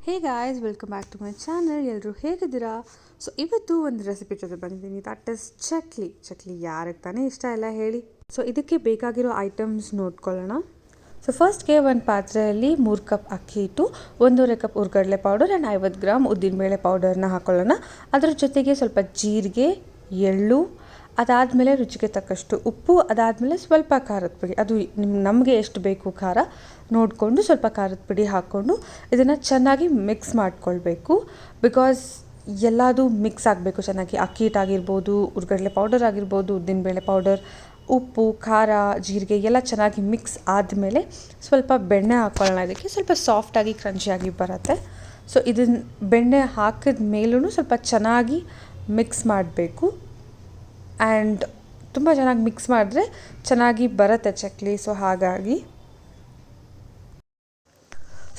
Hey guys, welcome back to my channel. ಎಲ್ಲರೂ ಹೇಗಿದ್ದೀರಾ? So ಇವತ್ತು ಒಂದು ರೆಸಿಪಿ ಜೊತೆ ಬಂದಿದ್ದೀನಿ. That is chakli. ಚಕ್ಲಿ ಯಾರಿಗೆ ತಾನೇ ಇಷ್ಟ ಇಲ್ಲ ಹೇಳಿ. ಸೊ ಇದಕ್ಕೆ ಬೇಕಾಗಿರೋ ಐಟಮ್ಸ್ ನೋಡ್ಕೊಳ್ಳೋಣ. ಸೊ ಫಸ್ಟ್ಗೆ ಒಂದು ಪಾತ್ರೆಯಲ್ಲಿ 3 ಕಪ್ ಅಕ್ಕಿ ಹಿಟ್ಟು, 1.5 ಕಪ್ ಹುರ್ಗಡ್ಲೆ ಪೌಡರ್ ಆ್ಯಂಡ್ 50 ಗ್ರಾಮ್ ಉದ್ದಿನಬೇಳೆ ಪೌಡರ್ನ ಹಾಕೊಳ್ಳೋಣ. ಅದರ ಜೊತೆಗೆ ಸ್ವಲ್ಪ ಜೀರಿಗೆ, ಎಳ್ಳು, ಅದಾದಮೇಲೆ ರುಚಿಗೆ ತಕ್ಕಷ್ಟು ಉಪ್ಪು, ಅದಾದಮೇಲೆ ಸ್ವಲ್ಪ ಖಾರದ ಪುಡಿ. ಅದು ನಮಗೆ ಎಷ್ಟು ಬೇಕು ಖಾರ ನೋಡಿಕೊಂಡು ಸ್ವಲ್ಪ ಖಾರದ ಪುಡಿ ಹಾಕ್ಕೊಂಡು ಇದನ್ನು ಚೆನ್ನಾಗಿ ಮಿಕ್ಸ್ ಮಾಡ್ಕೊಳ್ಬೇಕು. ಬಿಕಾಸ್ ಎಲ್ಲದೂ ಮಿಕ್ಸ್ ಆಗಬೇಕು ಚೆನ್ನಾಗಿ. ಅಕ್ಕಿ ಹಿಟ್ಟಾಗಿರ್ಬೋದು, ಹುರ್ಗಡ್ಲೆ ಪೌಡರ್ ಆಗಿರ್ಬೋದು, ಉದ್ದಿನಬೇಳೆ ಪೌಡರ್, ಉಪ್ಪು, ಖಾರ, ಜೀರಿಗೆ ಎಲ್ಲ ಚೆನ್ನಾಗಿ ಮಿಕ್ಸ್ ಆದಮೇಲೆ ಸ್ವಲ್ಪ ಬೆಣ್ಣೆ ಹಾಕ್ಕೊಳ್ಳೋಣ. ಇದಕ್ಕೆ ಸ್ವಲ್ಪ ಸಾಫ್ಟಾಗಿ ಕ್ರಂಚಿಯಾಗಿ ಬರುತ್ತೆ. ಸೊ ಇದನ್ನು ಬೆಣ್ಣೆ ಹಾಕಿದ ಮೇಲೂ ಸ್ವಲ್ಪ ಚೆನ್ನಾಗಿ ಮಿಕ್ಸ್ ಮಾಡಬೇಕು. ಆ್ಯಂಡ್ ತುಂಬ ಚೆನ್ನಾಗಿ ಮಿಕ್ಸ್ ಮಾಡಿದ್ರೆ ಚೆನ್ನಾಗಿ ಬರುತ್ತೆ ಚಕ್ಲಿ. ಸೊ ಹಾಗಾಗಿ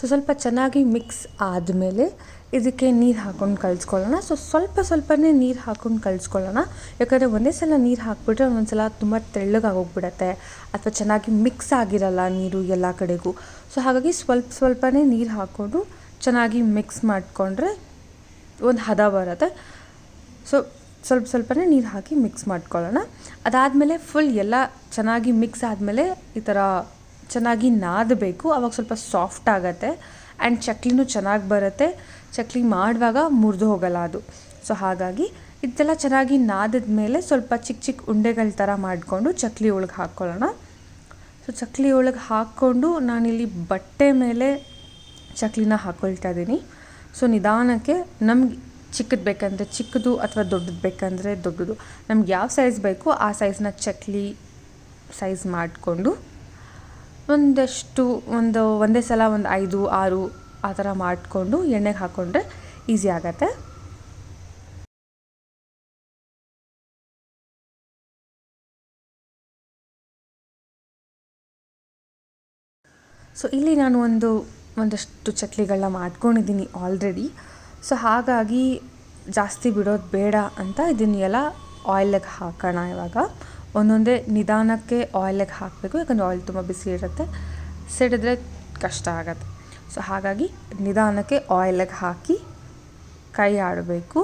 ಸ್ವಲ್ಪ ಚೆನ್ನಾಗಿ ಮಿಕ್ಸ್ ಆದಮೇಲೆ ಇದಕ್ಕೆ ನೀರು ಹಾಕ್ಕೊಂಡು ಕಲಿಸ್ಕೊಳ್ಳೋಣ. ಸ್ವಲ್ಪನೇ ನೀರು ಹಾಕ್ಕೊಂಡು ಕಲಿಸ್ಕೊಳ್ಳೋಣ. ಯಾಕಂದರೆ ಒಂದೇ ಸಲ ನೀರು ಹಾಕ್ಬಿಟ್ರೆ ಒಂದೊಂದು ಸಲ ತುಂಬ ತೆಳ್ಳಗಾಗೋಗ್ಬಿಡತ್ತೆ ಅಥವಾ ಚೆನ್ನಾಗಿ ಮಿಕ್ಸ್ ಆಗಿರಲ್ಲ ನೀರು ಎಲ್ಲ ಕಡೆಗೂ. ಸೊ ಹಾಗಾಗಿ ಸ್ವಲ್ಪನೇ ನೀರು ಹಾಕ್ಕೊಂಡು ಚೆನ್ನಾಗಿ ಮಿಕ್ಸ್ ಮಾಡಿಕೊಂಡ್ರೆ ಒಂದು ಹದ ಬರುತ್ತೆ. ಸೊ ಸ್ವಲ್ಪನೇ ನೀರು ಹಾಕಿ ಮಿಕ್ಸ್ ಮಾಡ್ಕೊಳ್ಳೋಣ. ಅದಾದಮೇಲೆ ಫುಲ್ ಎಲ್ಲ ಚೆನ್ನಾಗಿ ಮಿಕ್ಸ್ ಆದಮೇಲೆ ಈ ಥರ ಚೆನ್ನಾಗಿ ನಾದಬೇಕು. ಆವಾಗ ಸ್ವಲ್ಪ ಸಾಫ್ಟ್ ಆಗುತ್ತೆ ಆ್ಯಂಡ್ ಚಕ್ಲಿನೂ ಚೆನ್ನಾಗಿ ಬರುತ್ತೆ. ಚಕ್ಲಿ ಮಾಡುವಾಗ ಮುರಿದು ಹೋಗಲ್ಲ ಅದು. ಸೊ ಹಾಗಾಗಿ ಇದೆಲ್ಲ ಚೆನ್ನಾಗಿ ನಾದಿದ ಮೇಲೆ ಸ್ವಲ್ಪ ಚಿಕ್ಕ ಉಂಡೆಗಳ ಥರ ಮಾಡಿಕೊಂಡು ಚಕ್ಲಿ ಒಳಗೆ ಹಾಕ್ಕೊಳ್ಳೋಣ. ಸೊ ಚಕ್ಲಿ ಒಳಗೆ ಹಾಕ್ಕೊಂಡು ನಾನಿಲ್ಲಿ ಬಟ್ಟೆ ಮೇಲೆ ಚಕ್ಲಿನ ಹಾಕ್ಕೊಳ್ತಾ ಇದ್ದೀನಿ. ಸೊ ನಿಧಾನಕ್ಕೆ ನಮ್ಗೆ ಚಿಕ್ಕದು ಬೇಕಂದರೆ ಚಿಕ್ಕದು ಅಥವಾ ದೊಡ್ಡದು ಬೇಕಂದರೆ ದೊಡ್ಡದು, ನಮ್ಗೆ ಯಾವ ಸೈಜ್ ಬೇಕು ಆ ಸೈಜ್ನ ಚಕ್ಲಿ ಸೈಜ್ ಮಾಡಿಕೊಂಡು ಒಂದೇ ಸಲ 5, 6 ಆ ಥರ ಮಾಡಿಕೊಂಡು ಎಣ್ಣೆಗೆ ಹಾಕ್ಕೊಂಡ್ರೆ ಈಸಿ ಆಗತ್ತೆ. ಸೊ ಇಲ್ಲಿ ನಾನು ಒಂದಷ್ಟು ಚಕ್ಲಿಗಳನ್ನ ಮಾಡ್ಕೊಂಡಿದ್ದೀನಿ ಆಲ್ರೆಡಿ. ಸೊ ಹಾಗಾಗಿ ಜಾಸ್ತಿ ಬಿಡೋದು ಬೇಡ ಅಂತ ಇದನ್ನೆಲ್ಲ ಆಯಿಲಿಗೆ ಹಾಕೋಣ. ಇವಾಗ ಒಂದೊಂದೇ ನಿಧಾನಕ್ಕೆ ಆಯಿಲಿಗೆ ಹಾಕಬೇಕು. ಯಾಕಂದರೆ ಆಯಿಲ್ ತುಂಬ ಬಿಸಿ ಇರುತ್ತೆ, ಸಿಡಿದ್ರೆ ಕಷ್ಟ ಆಗುತ್ತೆ. ಸೊ ಹಾಗಾಗಿ ನಿಧಾನಕ್ಕೆ ಆಯಿಲಿಗೆ ಹಾಕಿ ಕೈ ಆಡಬೇಕು.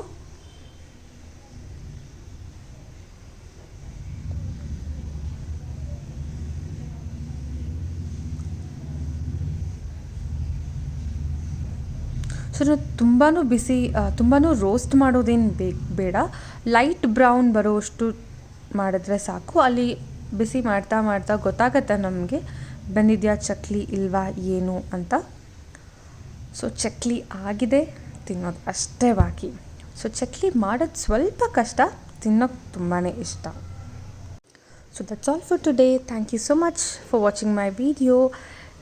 ಸೊ ತುಂಬಾ ರೋಸ್ಟ್ ಮಾಡೋದೇನು ಬೇಡ. ಲೈಟ್ ಬ್ರೌನ್ ಬರೋಷ್ಟು ಮಾಡಿದ್ರೆ ಸಾಕು. ಅಲ್ಲಿ ಬಿಸಿ ಮಾಡ್ತಾ ಗೊತ್ತಾಗತ್ತೆ ನಮಗೆ ಬಂದಿದೆಯಾ ಚಕ್ಲಿ ಇಲ್ವಾ ಏನು ಅಂತ. ಸೊ ಚಕ್ಲಿ ಆಗಿದೆ, ತಿನ್ನೋದು ಅಷ್ಟೇ ಬಾಕಿ. ಸೊ ಚಕ್ಲಿ ಮಾಡೋದು ಸ್ವಲ್ಪ ಕಷ್ಟ, ತಿನ್ನೋಕ್ಕೆ ತುಂಬಾ ಇಷ್ಟ. So that's all for today. Thank you so much for watching my video.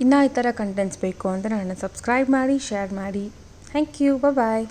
ಇನ್ನೂ ಈ ಥರ ಕಂಟೆಂಟ್ಸ್ ಬೇಕು ಅಂದರೆ ನನ್ನ ಸಬ್ಸ್ಕ್ರೈಬ್ ಮಾಡಿ, ಶೇರ್ ಮಾಡಿ. Thank you. Bye-bye.